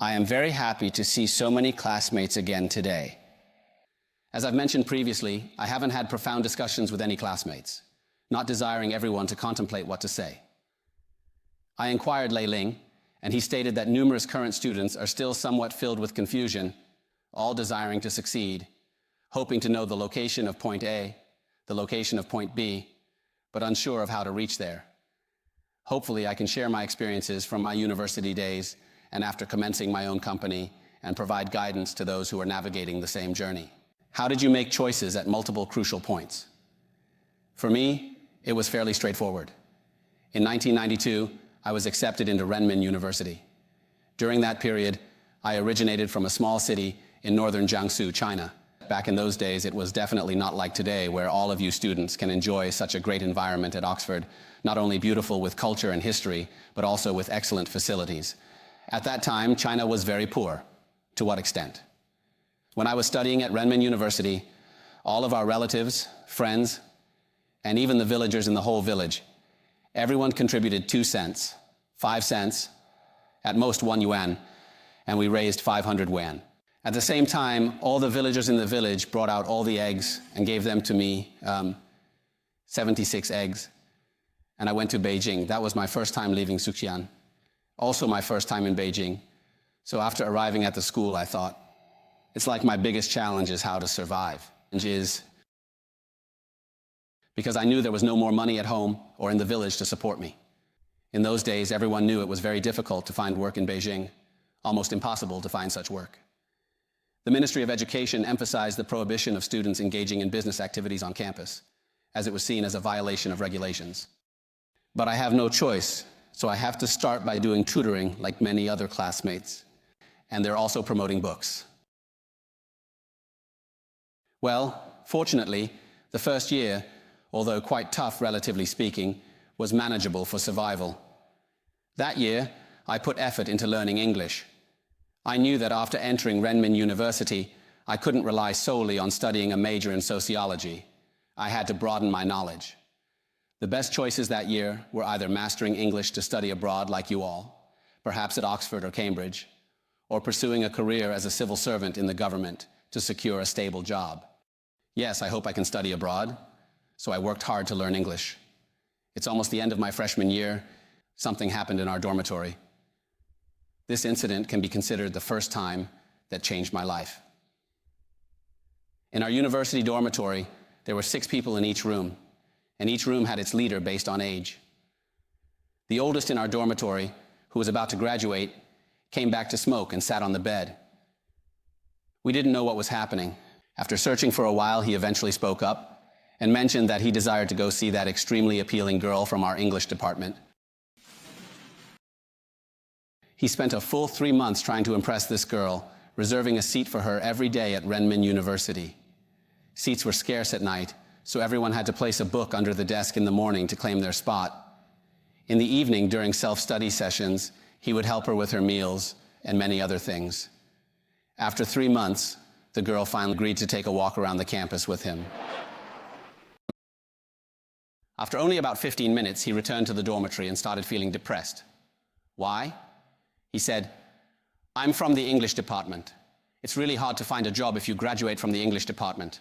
I am very happy to see so many classmates again today. As I've mentioned previously, I haven't had profound discussions with any classmates, not desiring everyone to contemplate what to say. I inquired Lei Ling, and he stated that numerous current students are still somewhat filled with confusion, all desiring to succeed, hoping to know the location of point A, the location of point B, but unsure of how to reach there. Hopefully, I can share my experiences from my university days and after commencing my own company and provide guidance to those who are navigating the same journey. How did you make choices at multiple crucial points? For me, it was fairly straightforward. In 1992, I was accepted into Renmin University. During that period, I originated from a small city in northern Jiangsu, China. Back in those days, it was definitely not like today, where all of you students can enjoy such a great environment at Oxford, not only beautiful with culture and history, but also with excellent facilities. At that time, China was very poor. To what extent? When I was studying at Renmin University, all of our relatives, friends, and even the villagers in the whole village, everyone contributed 2 cents, 5 cents, at most 1 yuan, and we raised 500 yuan. At the same time, all the villagers in the village brought out all the eggs and gave them to me, 76 eggs. And I went to Beijing. That was my first time leaving Suqian, also my first time in Beijing. So after arriving at the school, I thought, it's like my biggest challenge is how to survive. Because I knew there was no more money at home or in the village to support me. In those days, everyone knew it was very difficult to find work in Beijing, almost impossible to find such work. The Ministry of Education emphasized the prohibition of students engaging in business activities on campus, as it was seen as a violation of regulations. But I have no choice, so I have to start by doing tutoring like many other classmates. And they're also promoting books. Well, fortunately, the first year, although quite tough relatively speaking, was manageable for survival. That year, I put effort into learning English. I knew that after entering Renmin University, I couldn't rely solely on studying a major in sociology. I had to broaden my knowledge. The best choices that year were either mastering English to study abroad like you all, perhaps at Oxford or Cambridge, or pursuing a career as a civil servant in the government to secure a stable job. Yes, I hope I can study abroad, so I worked hard to learn English. It's almost the end of my freshman year. Something happened in our dormitory. This incident can be considered the first time that changed my life. In our university dormitory, there were 6 people in each room, and each room had its leader based on age. The oldest in our dormitory, who was about to graduate, came back to smoke and sat on the bed. We didn't know what was happening. After searching for a while, he eventually spoke up and mentioned that he desired to go see that extremely appealing girl from our English department. He spent a full 3 months trying to impress this girl, reserving a seat for her every day at Renmin University. Seats were scarce at night, so everyone had to place a book under the desk in the morning to claim their spot. In the evening, during self-study sessions, he would help her with her meals and many other things. After 3 months, the girl finally agreed to take a walk around the campus with him. After only about 15 minutes, he returned to the dormitory and started feeling depressed. Why? He said, "I'm from the English department. It's really hard to find a job if you graduate from the English department.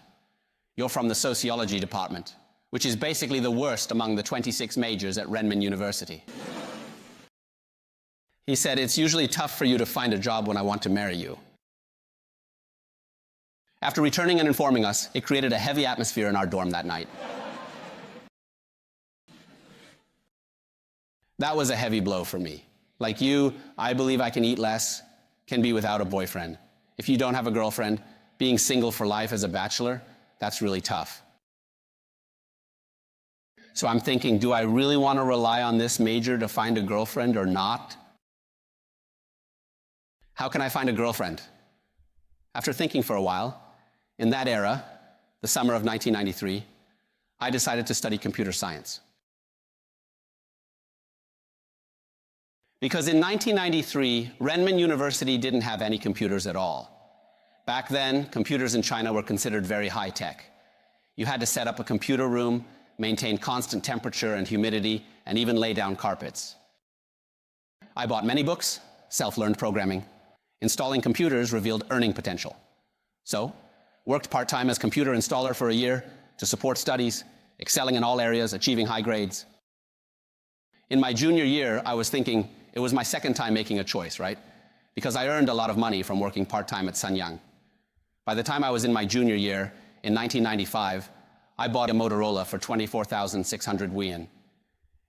You're from the sociology department, which is basically the worst among the 26 majors at Renmin University." He said, "It's usually tough for you to find a job when I want to marry you." After returning and informing us, it created a heavy atmosphere in our dorm that night. That was a heavy blow for me. Like you, I believe I can eat less, can be without a boyfriend. If you don't have a girlfriend, being single for life as a bachelor, that's really tough. So I'm thinking, do I really want to rely on this major to find a girlfriend or not? How can I find a girlfriend? After thinking for a while, in that era, the summer of 1993, I decided to study computer science. Because in 1993, Renmin University didn't have any computers at all. Back then, computers in China were considered very high-tech. You had to set up a computer room, maintain constant temperature and humidity, and even lay down carpets. I bought many books, self-learned programming, Installing computers revealed earning potential. So, worked part-time as computer installer for a year to support studies, excelling in all areas, achieving high grades. In my junior year, I was thinking it was my second time making a choice, right? Because I earned a lot of money from working part-time at Sanyang. By the time I was in my junior year, in 1995, I bought a Motorola for 24,600 yuan.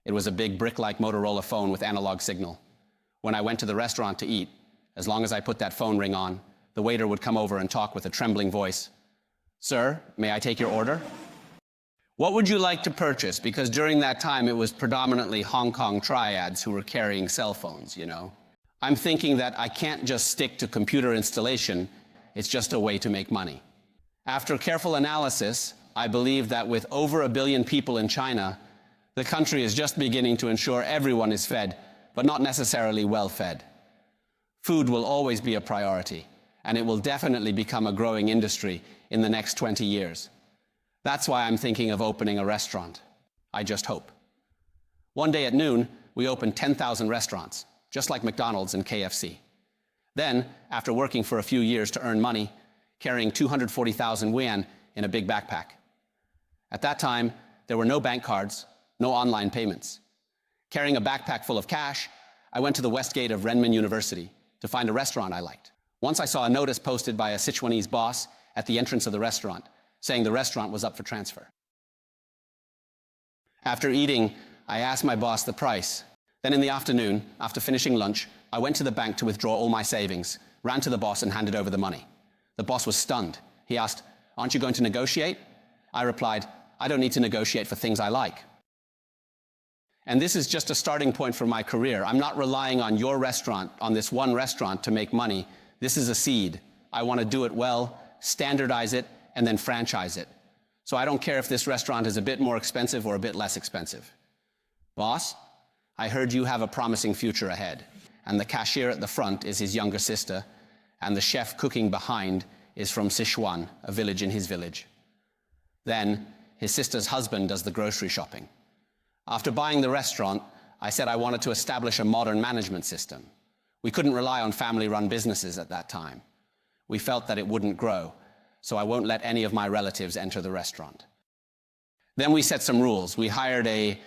It was a big brick-like Motorola phone with analog signal. When I went to the restaurant to eat, as long as I put that phone ring on, the waiter would come over and talk with a trembling voice. "Sir, may I take your order?" What would you like to purchase? Because during that time, it was predominantly Hong Kong triads who were carrying cell phones, you know. I'm thinking that I can't just stick to computer installation. It's just a way to make money. After careful analysis, I believe that with over 1 billion people in China, the country is just beginning to ensure everyone is fed, but not necessarily well fed. Food will always be a priority, and it will definitely become a growing industry in the next 20 years. That's why I'm thinking of opening a restaurant. I just hope. One day at noon, we opened 10,000 restaurants, just like McDonald's and KFC. Then, after working for a few years to earn money, carrying 240,000 yuan in a big backpack. At that time, there were no bank cards, no online payments. Carrying a backpack full of cash, I went to the west gate of Renmin University to find a restaurant I liked. Once I saw a notice posted by a Sichuanese boss at the entrance of the restaurant, saying the restaurant was up for transfer. After eating, I asked my boss the price. Then in the afternoon, after finishing lunch, I went to the bank to withdraw all my savings, ran to the boss and handed over the money. The boss was stunned. He asked, "Aren't you going to negotiate?" I replied, "I don't need to negotiate for things I like." And this is just a starting point for my career. I'm not relying on your restaurant, on this one restaurant, to make money. This is a seed. I want to do it well, standardize it, and then franchise it. So I don't care if this restaurant is a bit more expensive or a bit less expensive. Boss, I heard you have a promising future ahead, and the cashier at the front is his younger sister, and the chef cooking behind is from Sichuan, a village in his village. Then, his sister's husband does the grocery shopping. After buying the restaurant, I said I wanted to establish a modern management system. We couldn't rely on family-run businesses at that time. We felt that it wouldn't grow, so I won't let any of my relatives enter the restaurant. Then we set some rules. We hired a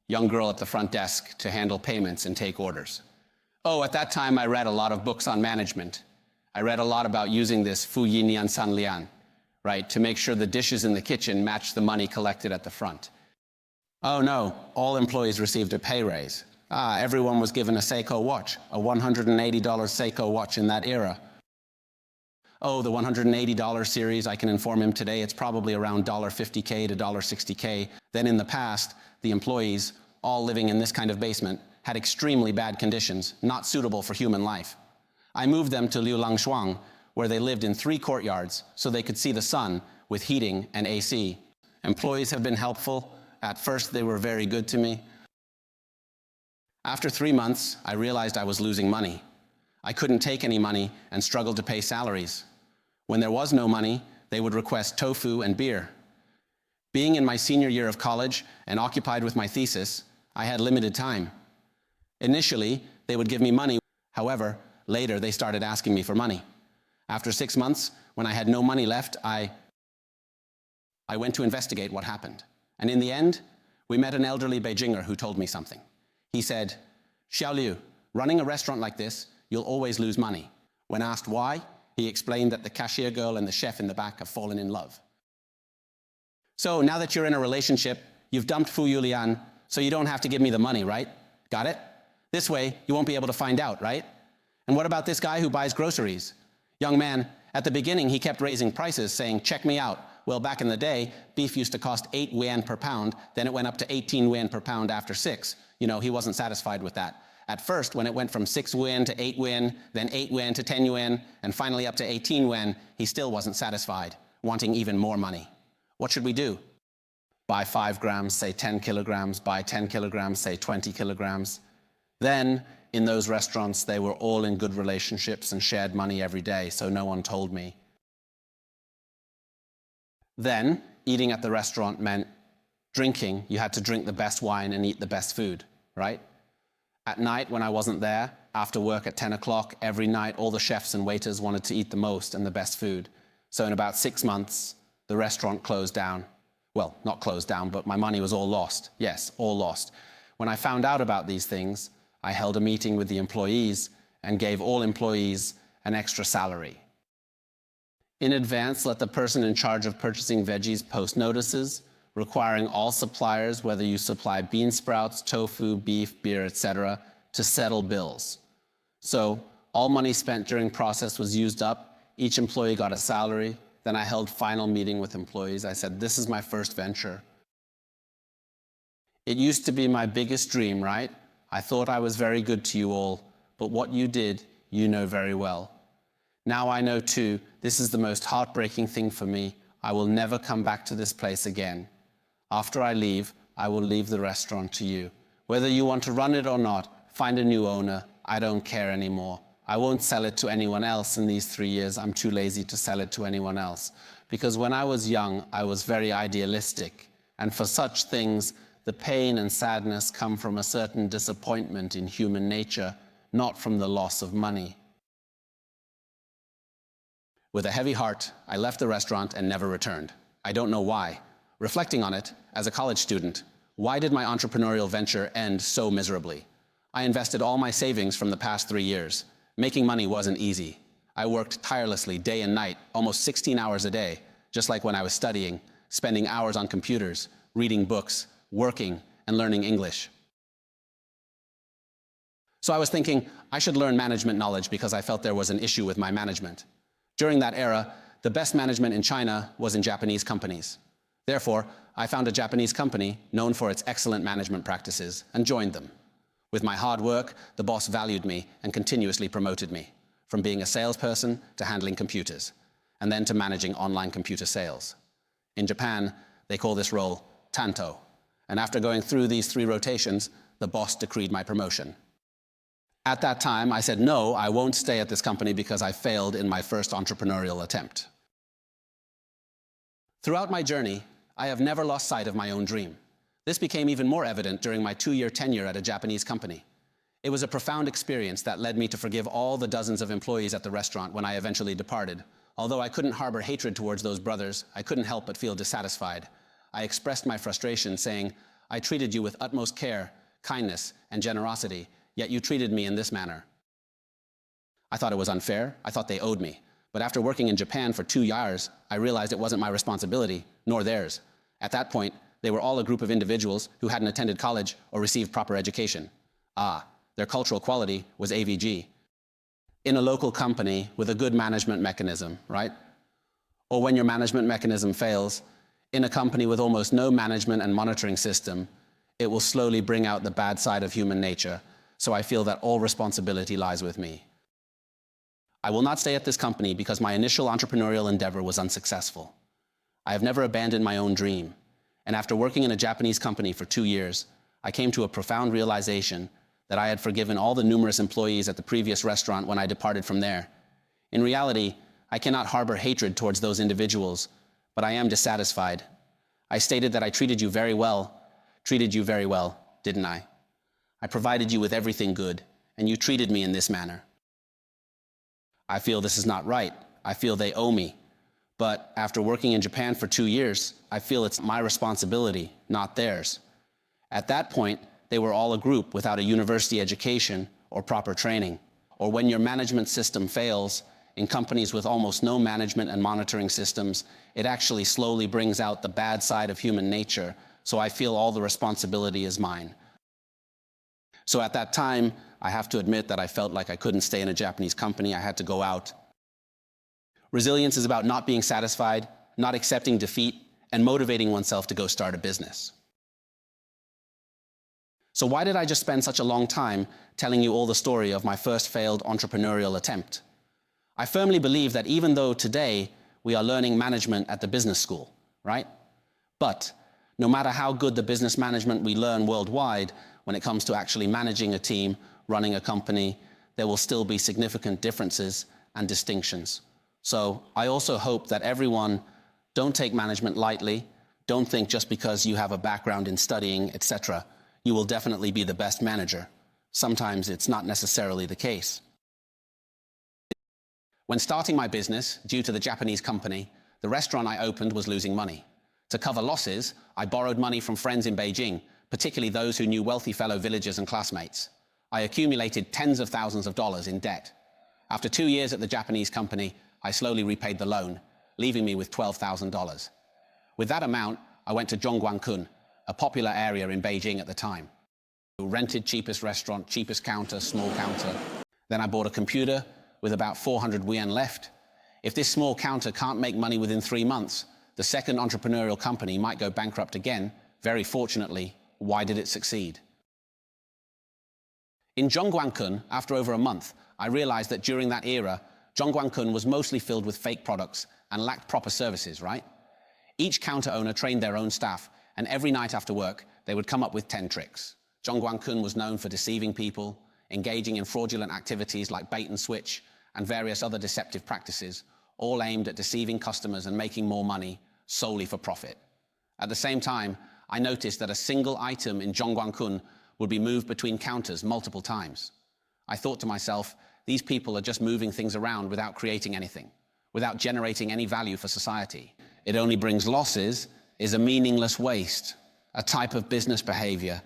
young girl at the front desk to handle payments and take orders. Oh, at that time I read a lot of books on management. I read a lot about using this Fu Yi Nian San Lian, right, to make sure the dishes in the kitchen match the money collected at the front. Oh no, all employees received a pay raise. Everyone was given a Seiko watch, a $180 Seiko watch in that era. Oh, the $180 series, I can inform him today, it's probably around $50K to $60K. Then in the past, the employees, all living in this kind of basement, had extremely bad conditions, not suitable for human life. I moved them to Liu Qiangdong, where they lived in 3 courtyards so they could see the sun with heating and AC. Employees have been helpful. At first, they were very good to me. After 3 months, I realized I was losing money. I couldn't take any money and struggled to pay salaries. When there was no money, they would request tofu and beer. Being in my senior year of college and occupied with my thesis, I had limited time. Initially, they would give me money. However, later they started asking me for money. After 6 months, when I had no money left, I went to investigate what happened. And in the end, we met an elderly Beijinger who told me something. He said, "Xiao Liu, running a restaurant like this, you'll always lose money." When asked why, he explained that the cashier girl and the chef in the back have fallen in love. So now that you're in a relationship, you've dumped Fu Yulian, so you don't have to give me the money, right? Got it? This way, you won't be able to find out, right? And what about this guy who buys groceries? Young man, at the beginning, he kept raising prices, saying, "Check me out." Well, back in the day, beef used to cost 8 yuan per pound, then it went up to 18 yuan per pound after 6. You know, he wasn't satisfied with that. At first, when it went from 6 yuan to 8 yuan, then 8 yuan to 10 yuan, and finally up to 18 yuan, he still wasn't satisfied, wanting even more money. What should we do? Buy 5 grams, say 10 kilograms, buy 10 kilograms, say 20 kilograms. Then, in those restaurants, they were all in good relationships and shared money every day, so no one told me. Then, eating at the restaurant meant drinking. You had to drink the best wine and eat the best food, right? At night, when I wasn't there, after work at 10 o'clock, every night all the chefs and waiters wanted to eat the most and the best food. So in about 6 months, the restaurant closed down. Well, not closed down, but my money was all lost. Yes, all lost. When I found out about these things, I held a meeting with the employees and gave all employees an extra salary. In advance, let the person in charge of purchasing veggies post notices, requiring all suppliers, whether you supply bean sprouts, tofu, beef, beer, etc., to settle bills. So all money spent during process was used up. Each employee got a salary. Then I held final meeting with employees. I said, this is my first venture. It used to be my biggest dream, right? I thought I was very good to you all, but what you did, you know very well. Now I know too, this is the most heartbreaking thing for me. I will never come back to this place again. After I leave, I will leave the restaurant to you. Whether you want to run it or not, find a new owner. I don't care anymore. I won't sell it to anyone else in these 3 years. I'm too lazy to sell it to anyone else. Because when I was young, I was very idealistic. And for such things, the pain and sadness come from a certain disappointment in human nature, not from the loss of money. With a heavy heart, I left the restaurant and never returned. I don't know why. Reflecting on it, as a college student, why did my entrepreneurial venture end so miserably? I invested all my savings from the past 3 years. Making money wasn't easy. I worked tirelessly day and night, almost 16 hours a day, just like when I was studying, spending hours on computers, reading books, working, and learning English. So I was thinking, I should learn management knowledge because I felt there was an issue with my management. During that era, the best management in China was in Japanese companies. Therefore, I found a Japanese company known for its excellent management practices and joined them. With my hard work, the boss valued me and continuously promoted me, from being a salesperson to handling computers, and then to managing online computer sales. In Japan, they call this role tanto, and after going through these 3 rotations, the boss decreed my promotion. At that time, I said, no, I won't stay at this company because I failed in my first entrepreneurial attempt. Throughout my journey, I have never lost sight of my own dream. This became even more evident during my 2-year tenure at a Japanese company. It was a profound experience that led me to forgive all the dozens of employees at the restaurant when I eventually departed. Although I couldn't harbor hatred towards those brothers, I couldn't help but feel dissatisfied. I expressed my frustration, saying, I treated you with utmost care, kindness, and generosity, yet you treated me in this manner. I thought it was unfair. I thought they owed me. But after working in Japan for 2 years, I realized it wasn't my responsibility, nor theirs. At that point, they were all a group of individuals who hadn't attended college or received proper education. Their cultural quality was AVG. In a local company with a good management mechanism, right? Or when your management mechanism fails, in a company with almost no management and monitoring system, it will slowly bring out the bad side of human nature, so I feel that all responsibility lies with me. I will not stay at this company because my initial entrepreneurial endeavor was unsuccessful. I have never abandoned my own dream. And after working in a Japanese company for 2 years, I came to a profound realization that I had forgiven all the numerous employees at the previous restaurant when I departed from there. In reality, I cannot harbor hatred towards those individuals, but I am dissatisfied. I stated that I treated you very well, didn't I? I provided you with everything good, and you treated me in this manner. I feel this is not right. I feel they owe me. But after working in Japan for 2 years, I feel it's my responsibility, not theirs. At that point, they were all a group without a university education or proper training. Or when your management system fails, in companies with almost no management and monitoring systems, it actually slowly brings out the bad side of human nature, so I feel all the responsibility is mine. So at that time, I have to admit that I felt like I couldn't stay in a Japanese company. I had to go out. Resilience is about not being satisfied, not accepting defeat, and motivating oneself to go start a business. So why did I just spend such a long time telling you all the story of my first failed entrepreneurial attempt? I firmly believe that even though today we are learning management at the business school, right? But no matter how good the business management we learn worldwide, when it comes to actually managing a team, running a company, there will still be significant differences and distinctions. So I also hope that everyone don't take management lightly. Don't think just because you have a background in studying, etc., you will definitely be the best manager. Sometimes it's not necessarily the case. When starting my business, due to the Japanese company, the restaurant I opened was losing money. To cover losses, I borrowed money from friends in Beijing, particularly those who knew wealthy fellow villagers and classmates. I accumulated tens of thousands of dollars in debt. After 2 years at the Japanese company, I slowly repaid the loan, leaving me with $12,000. With that amount, I went to Zhongguancun, a popular area in Beijing at the time. Rented cheapest restaurant, cheapest counter, small counter. Then I bought a computer with about 400 yuan left. If this small counter can't make money within 3 months, the second entrepreneurial company might go bankrupt again. Very fortunately, why did it succeed? In Zhongguancun, after over a month, I realized that during that era, Zhongguancun was mostly filled with fake products and lacked proper services, right? Each counter owner trained their own staff, and every night after work, they would come up with 10 tricks. Zhongguancun was known for deceiving people, engaging in fraudulent activities like bait and switch, and various other deceptive practices, all aimed at deceiving customers and making more money solely for profit. At the same time, I noticed that a single item in Zhongguancun would be moved between counters multiple times. I thought to myself, these people are just moving things around without creating anything, without generating any value for society. It only brings losses, is a meaningless waste, a type of business behavior.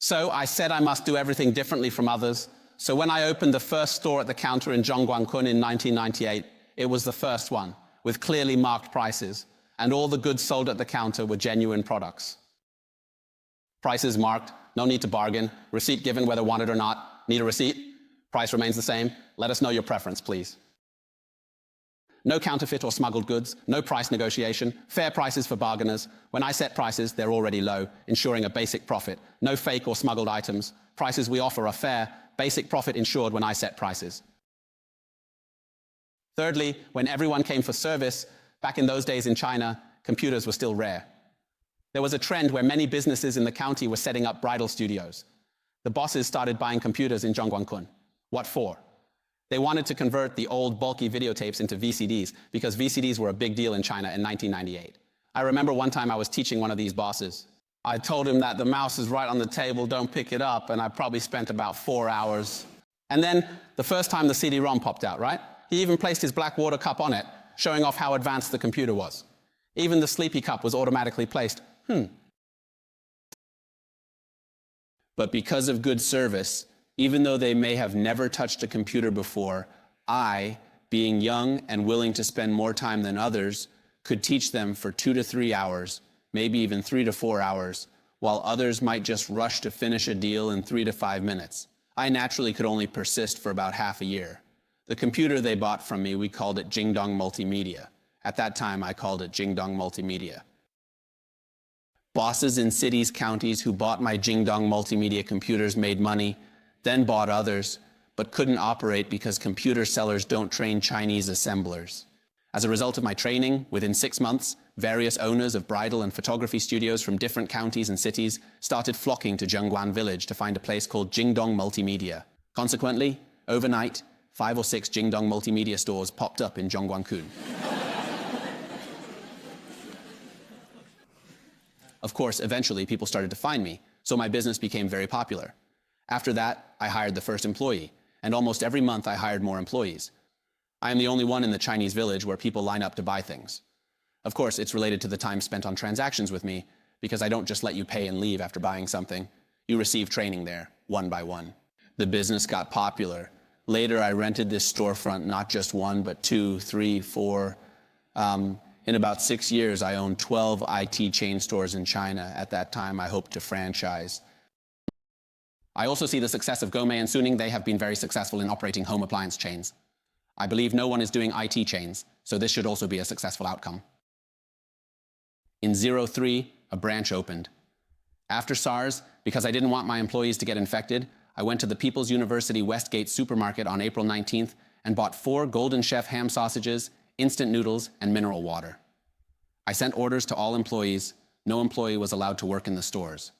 So I said I must do everything differently from others. So when I opened the first store at the counter in Zhongguancun in 1998, it was the first one, with clearly marked prices, and all the goods sold at the counter were genuine products. Prices marked, no need to bargain, receipt given whether wanted or not. Need a receipt? Price remains the same. Let us know your preference, please. No counterfeit or smuggled goods, no price negotiation, fair prices for bargainers. When I set prices, they're already low, ensuring a basic profit. No fake or smuggled items. Prices we offer are fair, basic profit ensured when I set prices. Thirdly, when everyone came for service, back in those days in China, computers were still rare. There was a trend where many businesses in the county were setting up bridal studios. The bosses started buying computers in Zhongguancun. What for? They wanted to convert the old bulky videotapes into VCDs because VCDs were a big deal in China in 1998. I remember one time I was teaching one of these bosses. I told him that the mouse is right on the table, don't pick it up, and I probably spent about 4 hours. And then the first time the CD-ROM popped out, right? He even placed his black water cup on it, showing off how advanced the computer was. Even the sleepy cup was automatically placed. But because of good service, even though they may have never touched a computer before, I, being young and willing to spend more time than others, could teach them for 2 to 3 hours, maybe even 3 to 4 hours, while others might just rush to finish a deal in 3 to 5 minutes. I naturally could only persist for about half a year. The computer they bought from me, we called it Qiangdong Multimedia. At that time, I called it Qiangdong Multimedia. Bosses in cities, counties who bought my Qiangdong Multimedia computers made money, then bought others, but couldn't operate because computer sellers don't train Chinese assemblers. As a result of my training, within 6 months, various owners of bridal and photography studios from different counties and cities started flocking to Zhongguan village to find a place called Qiangdong Multimedia. Consequently, overnight, 5 or 6 Qiangdong Multimedia stores popped up in Zhongguancun. Of course, eventually people started to find me, so my business became very popular. After that, I hired the first employee, and almost every month I hired more employees. I am the only one in the Chinese village where people line up to buy things. Of course, it's related to the time spent on transactions with me, because I don't just let you pay and leave after buying something. You receive training there, one by one. The business got popular. Later, I rented this storefront, not just 1, but 2, 3, 4. In about 6 years, I owned 12 IT chain stores in China. At that time, I hoped to franchise. I also see the success of Gomei and Suning. They have been very successful in operating home appliance chains. I believe no one is doing IT chains, so this should also be a successful outcome. In 03, a branch opened. After SARS, because I didn't want my employees to get infected, I went to the People's University Westgate supermarket on April 19th and bought 4 Golden Chef ham sausages, instant noodles, and mineral water. I sent orders to all employees. No employee was allowed to work in the stores.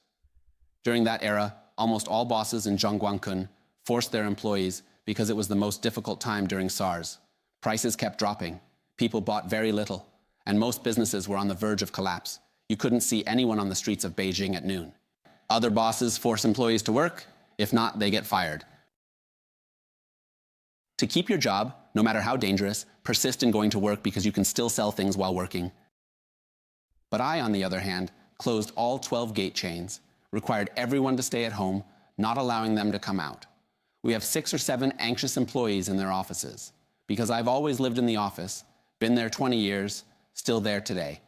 During that era, almost all bosses in Zhongguancun forced their employees because it was the most difficult time during SARS. Prices kept dropping. People bought very little, and most businesses were on the verge of collapse. You couldn't see anyone on the streets of Beijing at noon. Other bosses force employees to work, If not, they get fired. To keep your job, no matter how dangerous, persist in going to work because you can still sell things while working. But I, on the other hand, closed all 12 gate chains, required everyone to stay at home, not allowing them to come out. We have 6 or 7 anxious employees in their offices, because I've always lived in the office, been there 20 years, still there today.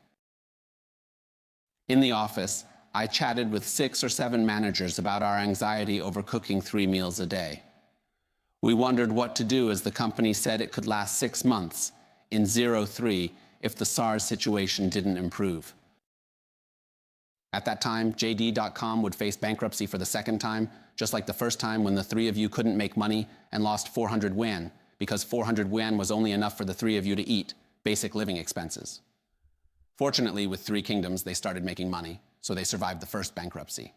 In the office, I chatted with 6 or 7 managers about our anxiety over cooking 3 meals a day. We wondered what to do as the company said it could last 6 months, in 03, if the SARS situation didn't improve. At that time, JD.com would face bankruptcy for the second time, just like the first time when the 3 of you couldn't make money and lost 400 yuan, because 400 yuan was only enough for the 3 of you to eat, basic living expenses. Fortunately, with 3 Kingdoms, they started making money, so they survived the first bankruptcy.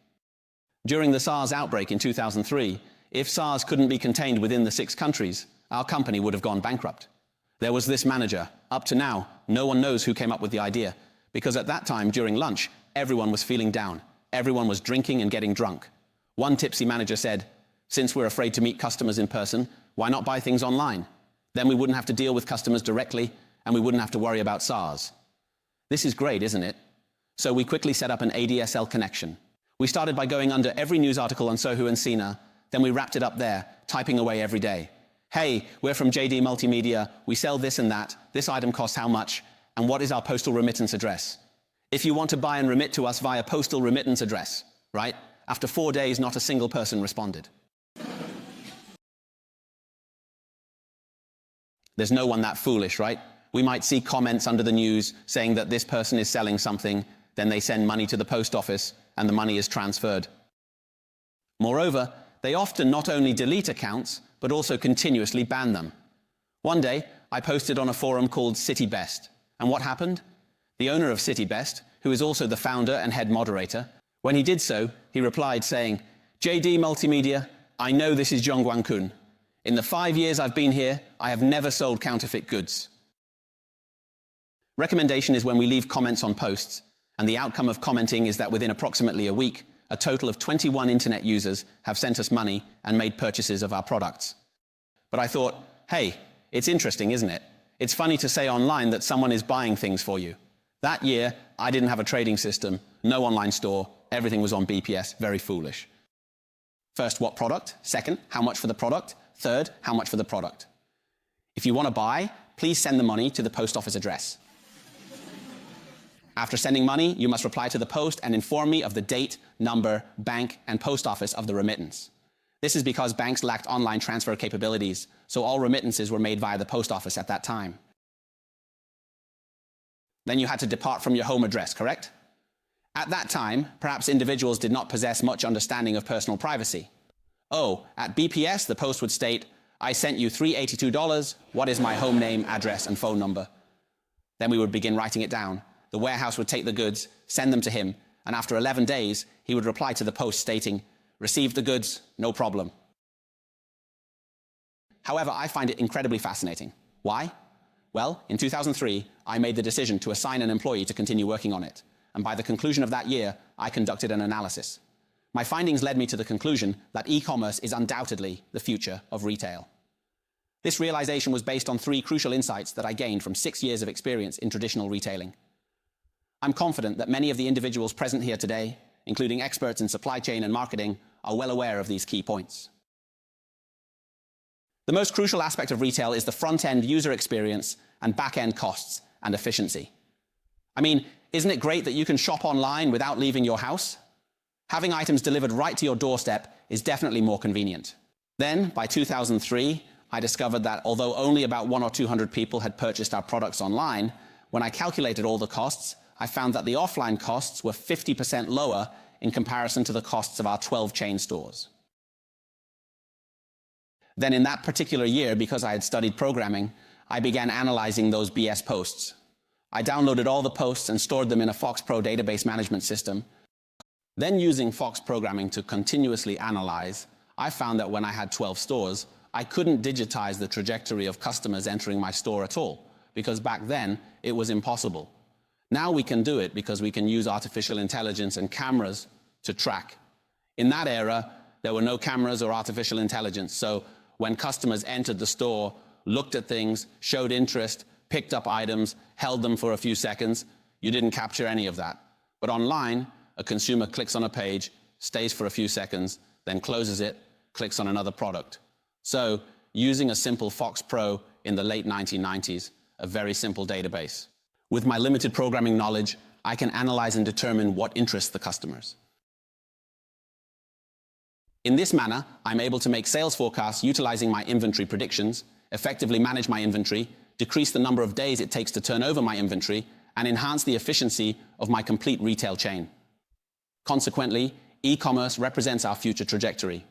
During the SARS outbreak in 2003, if SARS couldn't be contained within the 6 countries, our company would have gone bankrupt. There was this manager. Up to now, no one knows who came up with the idea, because at that time, during lunch, everyone was feeling down. Everyone was drinking and getting drunk. One tipsy manager said, "Since we're afraid to meet customers in person, why not buy things online? Then we wouldn't have to deal with customers directly, and we wouldn't have to worry about SARS." This is great, isn't it? So we quickly set up an ADSL connection. We started by going under every news article on Sohu and Sina, then we wrapped it up there, typing away every day. "Hey, we're from JD Multimedia, we sell this and that, this item costs how much, and what is our postal remittance address? If you want to buy and remit to us via postal remittance address," right? After 4 days, not a single person responded. There's no one that foolish, right? We might see comments under the news saying that this person is selling something, then they send money to the post office, and the money is transferred. Moreover, they often not only delete accounts, but also continuously ban them. One day, I posted on a forum called City Best, and what happened? The owner of City Best, who is also the founder and head moderator, when he did so, he replied saying, "JD Multimedia, I know this is Zhong Guangkun. In the 5 years I've been here, I have never sold counterfeit goods." Recommendation is when we leave comments on posts, and the outcome of commenting is that within approximately a week, a total of 21 internet users have sent us money and made purchases of our products. But I thought, hey, it's interesting, isn't it? It's funny to say online that someone is buying things for you. That year, I didn't have a trading system, no online store, everything was on BPS, very foolish. First, what product? Second, how much for the product? Third, how much for the product? If you want to buy, please send the money to the post office address. After sending money, you must reply to the post and inform me of the date, number, bank, and post office of the remittance. This is because banks lacked online transfer capabilities, so all remittances were made via the post office at that time. Then you had to depart from your home address, correct? At that time, perhaps individuals did not possess much understanding of personal privacy. Oh, at BPS, the post would state, "I sent you $382, what is my home name, address, and phone number?" Then we would begin writing it down. The warehouse would take the goods, send them to him, and after 11 days, he would reply to the post stating, "Received the goods, no problem." However, I find it incredibly fascinating. Why? Well, in 2003, I made the decision to assign an employee to continue working on it, and by the conclusion of that year, I conducted an analysis. My findings led me to the conclusion that e-commerce is undoubtedly the future of retail. This realization was based on 3 crucial insights that I gained from 6 years of experience in traditional retailing. I'm confident that many of the individuals present here today, including experts in supply chain and marketing, are well aware of these key points. The most crucial aspect of retail is the front-end user experience and back-end costs and efficiency. I mean, isn't it great that you can shop online without leaving your house? Having items delivered right to your doorstep is definitely more convenient. Then, by 2003, I discovered that although only about 100 or 200 people had purchased our products online, when I calculated all the costs, I found that the offline costs were 50% lower in comparison to the costs of our 12 chain stores. Then in that particular year, because I had studied programming, I began analyzing those BS posts. I downloaded all the posts and stored them in a FoxPro database management system. Then using Fox programming to continuously analyze, I found that when I had 12 stores, I couldn't digitize the trajectory of customers entering my store at all, because back then it was impossible. Now we can do it because we can use artificial intelligence and cameras to track. In that era, There were no cameras or artificial intelligence, so when customers entered the store, looked at things, showed interest, picked up items, held them for a few seconds, you didn't capture any of that. But online, a consumer clicks on a page, stays for a few seconds, then closes it, clicks on another product. So, using a simple Fox Pro in the late 1990s, a very simple database. With my limited programming knowledge, I can analyze and determine what interests the customers. In this manner, I'm able to make sales forecasts utilizing my inventory predictions, effectively manage my inventory, decrease the number of days it takes to turn over my inventory, and enhance the efficiency of my complete retail chain. Consequently, e-commerce represents our future trajectory.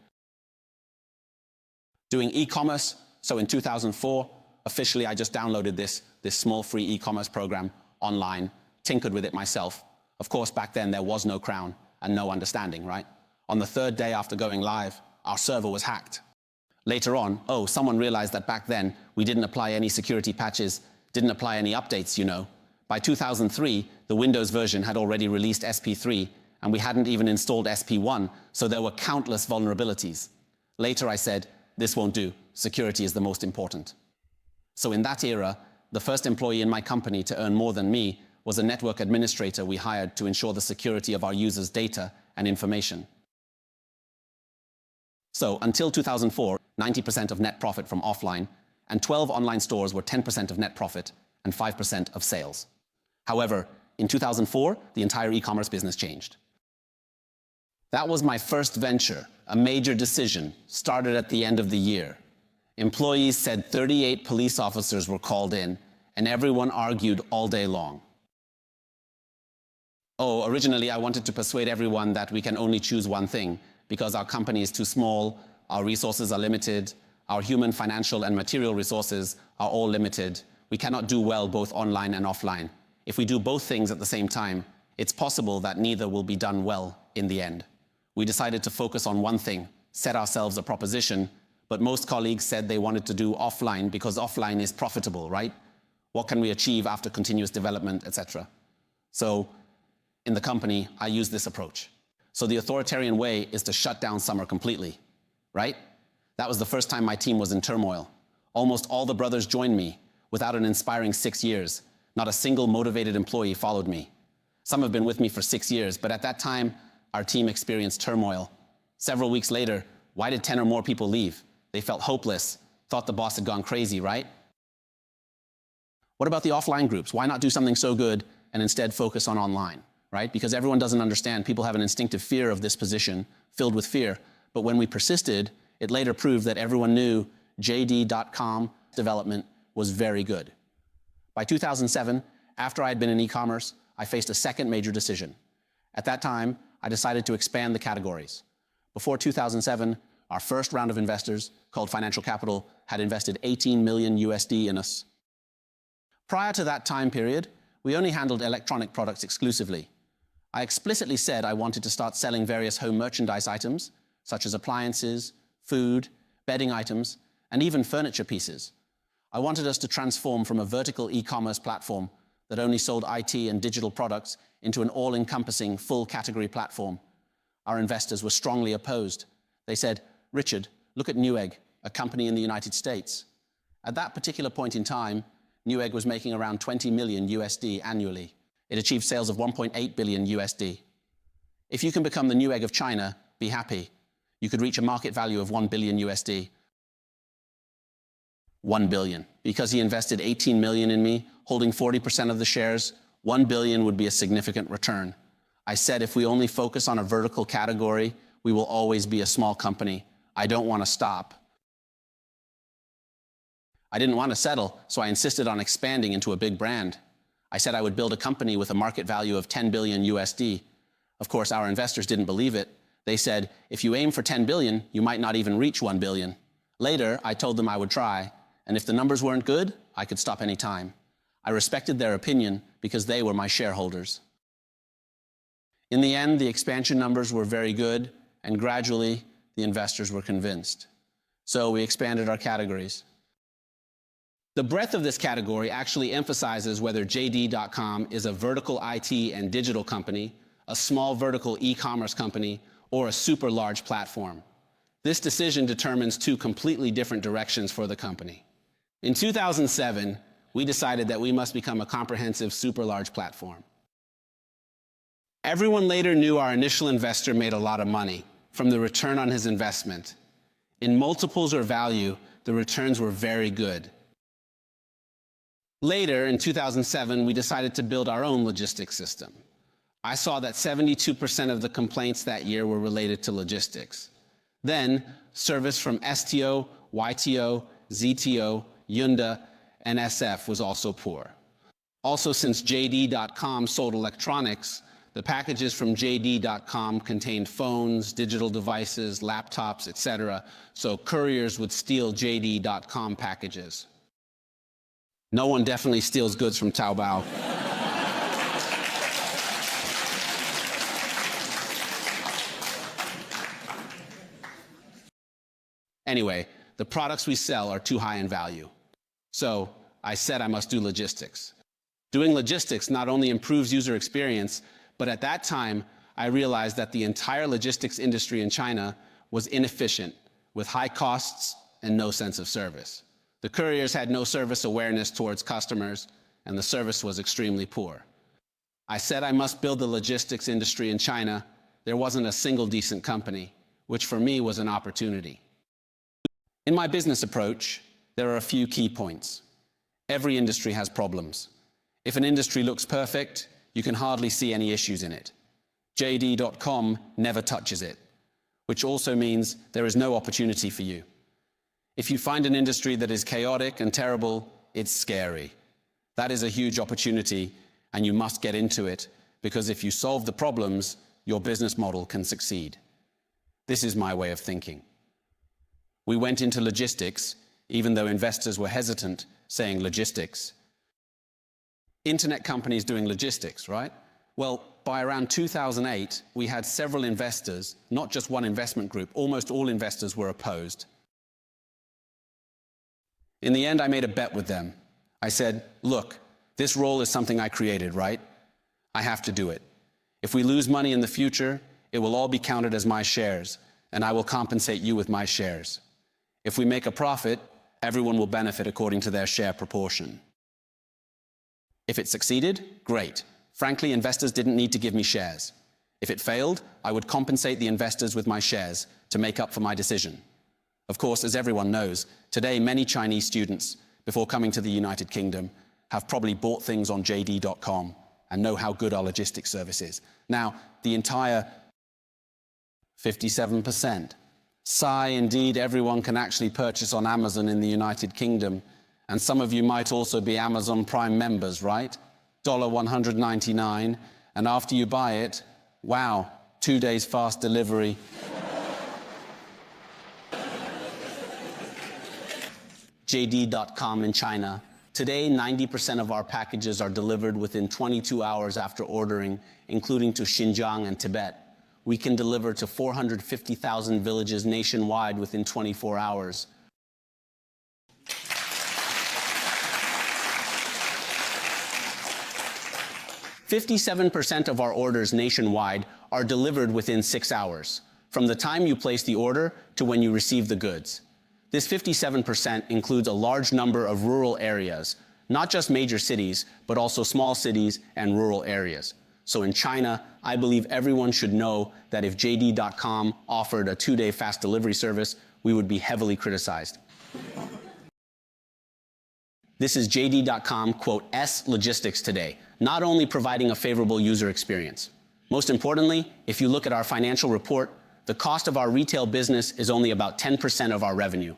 Doing e-commerce, so in 2004, officially I just downloaded this small free e-commerce program online, tinkered with it myself. Of course, back then there was no crown and no understanding, right? On the third day after going live, our server was hacked. Later on, someone realized that back then we didn't apply any security patches, didn't apply any updates, you know. By 2003, the Windows version had already released SP3, and we hadn't even installed SP1, so there were countless vulnerabilities. Later I said, this won't do, security is the most important. So in that era, the first employee in my company to earn more than me was a network administrator we hired to ensure the security of our users' data and information. So until 2004, 90% of net profit from offline, and 12 online stores were 10% of net profit and 5% of sales. However, in 2004, the entire e-commerce business changed. That was my first venture, a major decision, started at the end of the year. Employees said 38 police officers were called in, and everyone argued all day long. Originally I wanted to persuade everyone that we can only choose one thing, because our company is too small, our resources are limited, our human, financial, and material resources are all limited. We cannot do well both online and offline. If we do both things at the same time, it's possible that neither will be done well in the end. We decided to focus on one thing, set ourselves a proposition, but most colleagues said they wanted to do offline because offline is profitable, right? What can we achieve after continuous development, etc.? So, in the company, I use this approach. So the authoritarian way is to shut down summer completely, right? That was the first time my team was in turmoil. Almost all the brothers joined me without an inspiring 6 years. Not a single motivated employee followed me. Some have been with me for 6 years, but at that time, our team experienced turmoil. Several weeks later, why did 10 or more people leave? They felt hopeless, thought the boss had gone crazy, right? What about the offline groups? Why not do something so good and instead focus on online? Right? Because everyone doesn't understand, people have an instinctive fear of this position, filled with fear. But when we persisted, it later proved that everyone knew JD.com development was very good. By 2007, after I had been in e-commerce, I faced a second major decision. At that time, I decided to expand the categories. Before 2007, our first round of investors, called Financial Capital, had invested 18 million USD in us. Prior to that time period, we only handled electronic products exclusively. I explicitly said I wanted to start selling various home merchandise items, such as appliances, food, bedding items, and even furniture pieces. I wanted us to transform from a vertical e-commerce platform that only sold IT and digital products into an all-encompassing, full-category platform. Our investors were strongly opposed. They said, "Richard, look at Newegg, a company in the United States." At that particular point in time, Newegg was making around 20 million USD annually. It achieved sales of 1.8 billion USD. If you can become the Newegg of China, be happy. You could reach a market value of 1 billion USD. 1 billion. Because he invested 18 million in me, holding 40% of the shares, 1 billion would be a significant return. I said if we only focus on a vertical category, we will always be a small company. I don't want to stop. I didn't want to settle, so I insisted on expanding into a big brand. I said I would build a company with a market value of 10 billion USD. Of course, our investors didn't believe it. They said, if you aim for 10 billion, you might not even reach 1 billion. Later, I told them I would try, and if the numbers weren't good, I could stop any time. I respected their opinion because they were my shareholders. In the end, the expansion numbers were very good, and gradually, the investors were convinced. So we expanded our categories. The breadth of this category actually emphasizes whether JD.com is a vertical IT and digital company, a small vertical e-commerce company, or a super large platform. This decision determines two completely different directions for the company. In 2007, we decided that we must become a comprehensive, super large platform. Everyone later knew our initial investor made a lot of money from the return on his investment. In multiples or value, the returns were very good. Later, in 2007, we decided to build our own logistics system. I saw that 72% of the complaints that year were related to logistics. Then, service from STO, YTO, ZTO, Yunda, and SF was also poor. Also, since JD.com sold electronics, the packages from JD.com contained phones, digital devices, laptops, etc., so couriers would steal JD.com packages. No one definitely steals goods from Taobao. Anyway, the products we sell are too high in value. So I said I must do logistics. Doing logistics not only improves user experience, but at that time, I realized that the entire logistics industry in China was inefficient, with high costs and no sense of service. The couriers had no service awareness towards customers, and the service was extremely poor. I said I must build the logistics industry in China. There wasn't a single decent company, which for me was an opportunity. In my business approach, there are a few key points. Every industry has problems. If an industry looks perfect, you can hardly see any issues in it. JD.com never touches it, which also means there is no opportunity for you. If you find an industry that is chaotic and terrible, it's scary. That is a huge opportunity, and you must get into it, because if you solve the problems, your business model can succeed. This is my way of thinking. We went into logistics, even though investors were hesitant, saying logistics. Internet companies doing logistics, right? Well, by around 2008, we had several investors, not just one investment group. Almost all investors were opposed. In the end, I made a bet with them. I said, look, this role is something I created, right? I have to do it. If we lose money in the future, it will all be counted as my shares, and I will compensate you with my shares. If we make a profit, everyone will benefit according to their share proportion. If it succeeded, great. Frankly, investors didn't need to give me shares. If it failed, I would compensate the investors with my shares to make up for my decision. Of course, as everyone knows, today many Chinese students, before coming to the United Kingdom, have probably bought things on JD.com and know how good our logistics service is. Now, the entire 57%. Sigh, indeed, everyone can actually purchase on Amazon in the United Kingdom. And some of you might also be Amazon Prime members, right? $199, and after you buy it, wow, 2 days fast delivery. JD.com in China. Today, 90% of our packages are delivered within 22 hours after ordering, including to Xinjiang and Tibet. We can deliver to 450,000 villages nationwide within 24 hours. "57% of our orders nationwide are delivered within 6 hours, from the time you place the order to when you receive the goods. This 57% includes a large number of rural areas, not just major cities, but also small cities and rural areas. So in China, I believe everyone should know that if JD.com offered a 2-day fast delivery service, we would be heavily criticized." This is JD.com, quote, S logistics today, not only providing a favorable user experience. Most importantly, if you look at our financial report, the cost of our retail business is only about 10% of our revenue.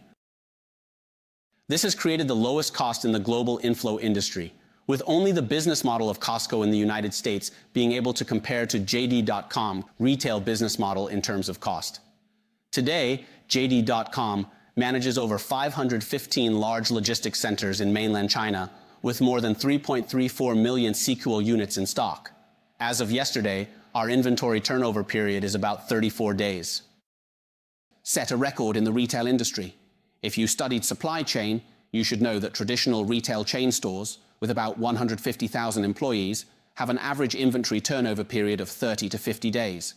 This has created the lowest cost in the global inflow industry, with only the business model of Costco in the United States being able to compare to JD.com retail business model in terms of cost. Today, JD.com manages over 515 large logistics centers in mainland China with more than 3.34 million SQL units in stock. As of yesterday, our inventory turnover period is about 34 days. Set a record in the retail industry. If you studied supply chain, you should know that traditional retail chain stores, with about 150,000 employees, have an average inventory turnover period of 30 to 50 days.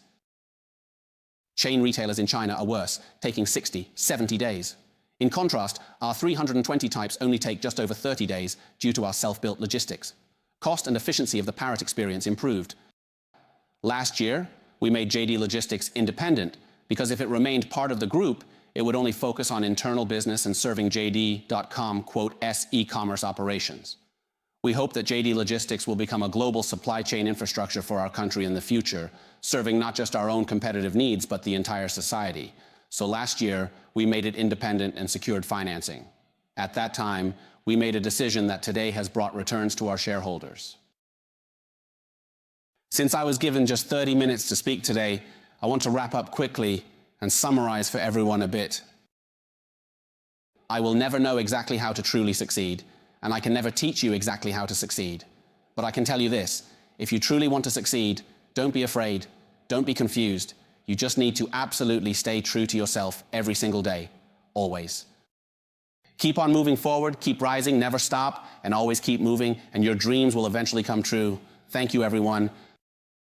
Chain retailers in China are worse, taking 60, 70 days. In contrast, our 320 types only take just over 30 days due to our self-built logistics. Cost and efficiency of the Parrot experience improved. Last year, we made JD Logistics independent because if it remained part of the group, it would only focus on internal business and serving JD.com "S e-commerce operations. We hope that JD Logistics will become a global supply chain infrastructure for our country in the future, serving not just our own competitive needs, but the entire society. So last year, we made it independent and secured financing. At that time, we made a decision that today has brought returns to our shareholders. Since I was given just 30 minutes to speak today, I want to wrap up quickly and summarize for everyone a bit. I will never know exactly how to truly succeed, and I can never teach you exactly how to succeed. But I can tell you this, if you truly want to succeed, don't be afraid, don't be confused. You just need to absolutely stay true to yourself every single day, always. Keep on moving forward, keep rising, never stop, and always keep moving, and your dreams will eventually come true. Thank you, everyone.